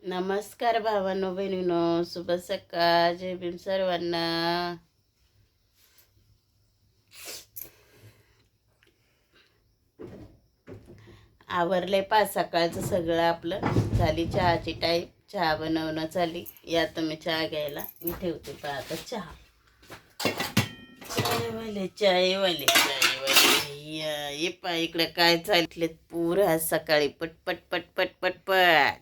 नमस्कार भावांनो बहिणीनो, शुभ सकाळ. जय भीम सर्वांना. आवरले पाच सकाळचं सगळं आपलं. झाली चहाची टाईप. चहा बनवणं चाली. या तुम्ही चहा घ्यायला. मी ठेवते पा आता चहा. चायवाले चायवाले चायवाले या ये पा इकडे काय चालले पूर आज सकाळी पटपट पटपट पटपट.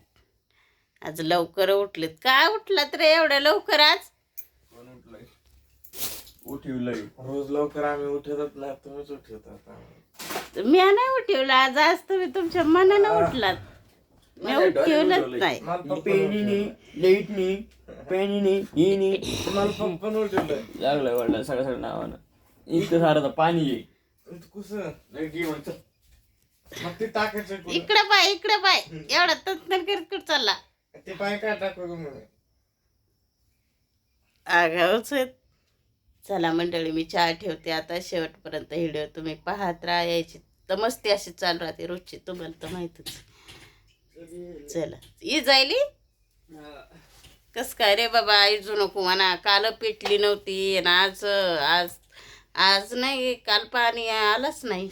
आज लवकर उठलेत. काय उठलात रे एवढ्या लवकर आज? कोण उठलंय? उठवलंय. रोज लवकर आम्ही उठतच नाही, तुम्हीच उठवतात. मी नाही उठवलं आज. आज तुम्ही तुमच्या मनानं उठलात. मी उठवलंच नाही. पेनीने लेटनी पेनीने हिनी मला पण उठवलंय. लागलं वाटलं सगळं सगळं नावानं. इतकं सारं पाणी आहे. कसं मग ते टाकायचं कुठं? इकडे पाय एवढा तंत्र करत चालला. ते पाय काय टाकू गं मग? आगावच आहेत. चला मंडळी, मी चहा ठेवते आता. शेवटपर्यंत व्हिडिओ तुम्ही पाहत राहा. यायची तर मस्ती अशी चालू राहते रोजची, तुम्हाला तर माहितच. चला ये जायली. कस काय रे बाबा, आईजू नको म्हणा. काल पेटली नव्हती आणि आज आज आज नाही, काल पाणी आलंच नाही.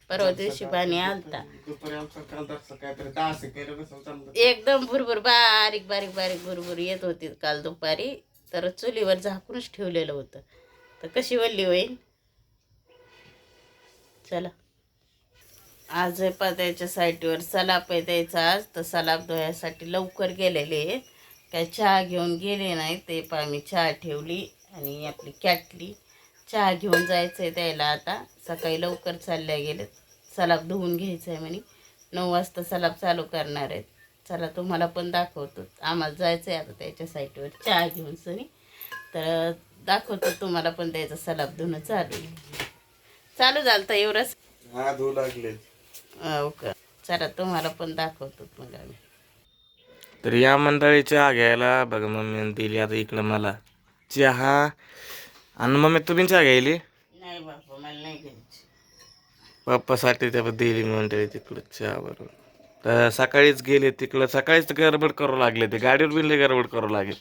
परवा दिवशी पाणी आलता. दुपारी आमचं काल तसं काहीतरी 10 सेकंड कसं चाललं. एकदम भुरभुर बारीक बारीक बारीक भुरभुर येत होती काल दुपारी. तर चुलीवर झाकूनच ठेवलेलं होतं. तर कशी वल्ली होईल. चला आज पत्याच्या साईटवर सलाप आहे द्यायचा. आज तर सलाप धुयासाठी लवकर गेलेले. काय चहा घेऊन गेले नाही ते. पा मी चहा ठेवली आणि आपली कॅटली. चहा घेऊन जायचं आहे द्यायला. आता सकाळी लवकर चालल्या गेलेत. सलाप धुवून घ्यायचं आहे म्हणे. 9 वाजता सलाप चालू करणार आहेत. चला तुम्हाला पण दाखवतो. आम्हाला जायचं आहे आता त्याच्या साईटवर चहा घेऊन सनी. तर दाखवतो तुम्हाला पण द्यायचं. सलाप धुणं चालू झालं तर एवढंच. हा धुवू लागले. ओके चला तुम्हाला पण दाखवतो मग आम्ही. तर या मंडळी चहा घ्यायला बघा मम्मीने दिली आता इकडं मला चहा. आणि मम्मी तुम्ही चहा घ्यायली? नाही बापा मला नाही घ्यायची. पप्पासाठी त्या दिली मंडळी तिकडं चहा बरोबर. तर सकाळीच गेले तिकडं. सकाळीच गडबड करू लागले. ते गाडीवर बिनले गडबड करू लागले.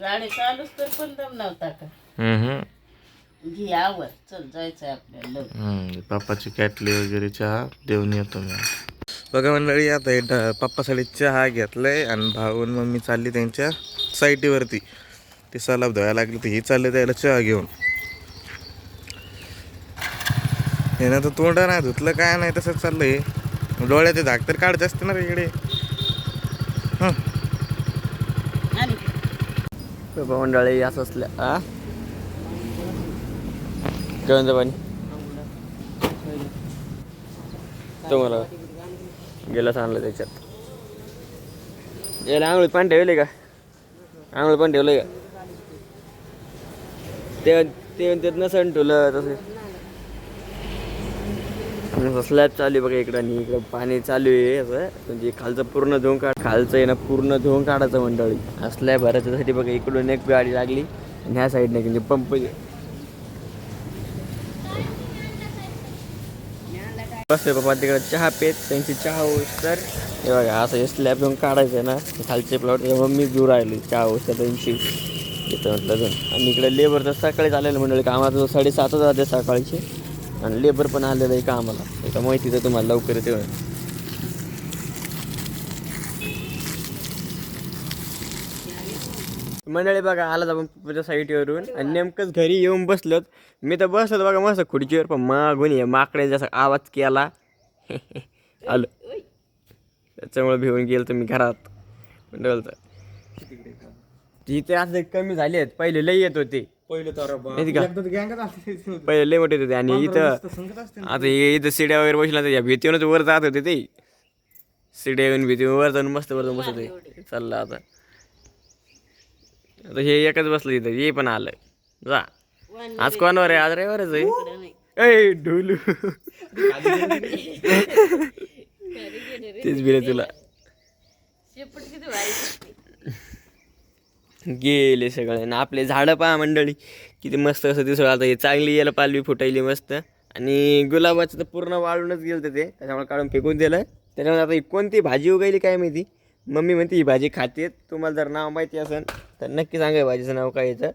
गाडी चालूच तर पण दम नव्हता का. घे आवर चल जायचंय आपल्याला. पप्पाची कॅटली वगैरे चहा देऊन येतो मी. बघा मंडळी आता पप्पासाठी चहा घेतलाय आणि भाऊन मम्मी चालली त्यांच्या साईटीवरती. ते सलाब धुवायला लागले तर ही चालले त्याला चहा घेऊन. हे ना तर तोंड नाही धुतलं काय नाही तसंच चाललंय. डोळ्याचे धाक तर काढत असते ना रे इकडे. मंडळी असं असल्या केव्हा पाणी तुम्हाला गेलाच आणलं त्याच्यात. याला आंघोळीत पाणी ठेवले का? आंघोळीत पाणी ठेवलंय का? ते नसन ठेवलं तसं. स्लॅब चालू आहे बघा इकडं. आणि इकडं पाणी चालू आहे असं. म्हणजे खालचं पूर्ण धुवून खालचं आहे ना पूर्ण धुवून काढायचं मंडळी. स्लॅब भरायच्यासाठी बघा इकडून एक गाडी लागली आणि ह्या साईडने म्हणजे पंप बसले बाबा तिकडे चहा पेत. त्यांची चहा होस तर हे बघा असं हे स्लॅब घेऊन काढायचं आहे ना खालचे प्लॉट. मम्मी दूर राहिली चहा होस तर त्यांची येतं म्हटलं अजून. आणि इकडे लेबर तर सकाळीच आलेलं मंडळी. कामाचं 7:30 वाजते सकाळचे. आणि लेबर पण आलेलं आहे कामाला. एका माहिती तर तुम्हाला लवकर येते. मंडळी बघा आलाच आपण पप्पाच्या साईटवरून. आणि नेमकंच घरी येऊन बसलोत. मी तर बसलो बघा मस्त खुर्चीवर. पण मागून ये माकड्याने जसा आवाज केला आलो. त्याच्यामुळे भिवून गेलो तुम्ही घरात. मंडळ इथे असं कमी झाले आहेत. पहिले लई येत होते. पहिले लई मोठे होते. आणि इथं आता इथं शिड्या वगैरे बसला तर या भीतीवरच वर जात होते ते. शिड्या येऊन भीती वर जाऊन मस्त वर जाऊन बसत होते. चाललं आता आता हे एकच बसलं इथं. हे पण आलं जा. आज कोणावर आहे? आज रविवारच आहे. ए ढोलू तेच बिरे तुला गेले सगळे. आणि आपले झाडं पहा मंडळी किती मस्त असं दिसलं. आता हे चांगली याला पालवी फुटायली मस्त. आणि गुलाबाचं तर पूर्ण वाळूनच गेलं ते. त्याच्यामुळे काढून फेकून दिलं. त्याच्यामध्ये आता ही कोणती भाजी उगायली काय माहिती. मम्मी म्हणते ही भाजी खाते. तुम्हाला जर नाव माहिती असेल तर नक्की सांगा भाजीचं नाव काय याचं.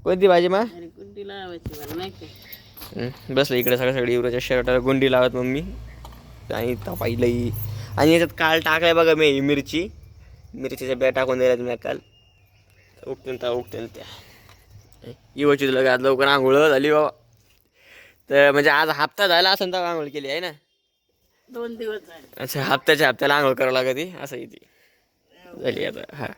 कोणती भाजी मा अरे गुड्डी लावायची मला नाही का. बसलं इकडे सगळ्या युवराच्या शर्टाला गुंडी लावत मम्मी. आणि तपाईलंही आणि याच्यात काल टाकलाय बघा मी ही मिरचीच्या बिया टाकून द्यायला तुम्ही काल. उगतील त्या युवाची तुला आज लवकर आंघोळ झाली बाबा. तर म्हणजे आज हप्ता झाला असं तर आंघोळ केली आहे ना. 2 दिवस झाले. अच्छा हप्त्याला आंघोळ करावं लागते असं इथे झाली आता. हां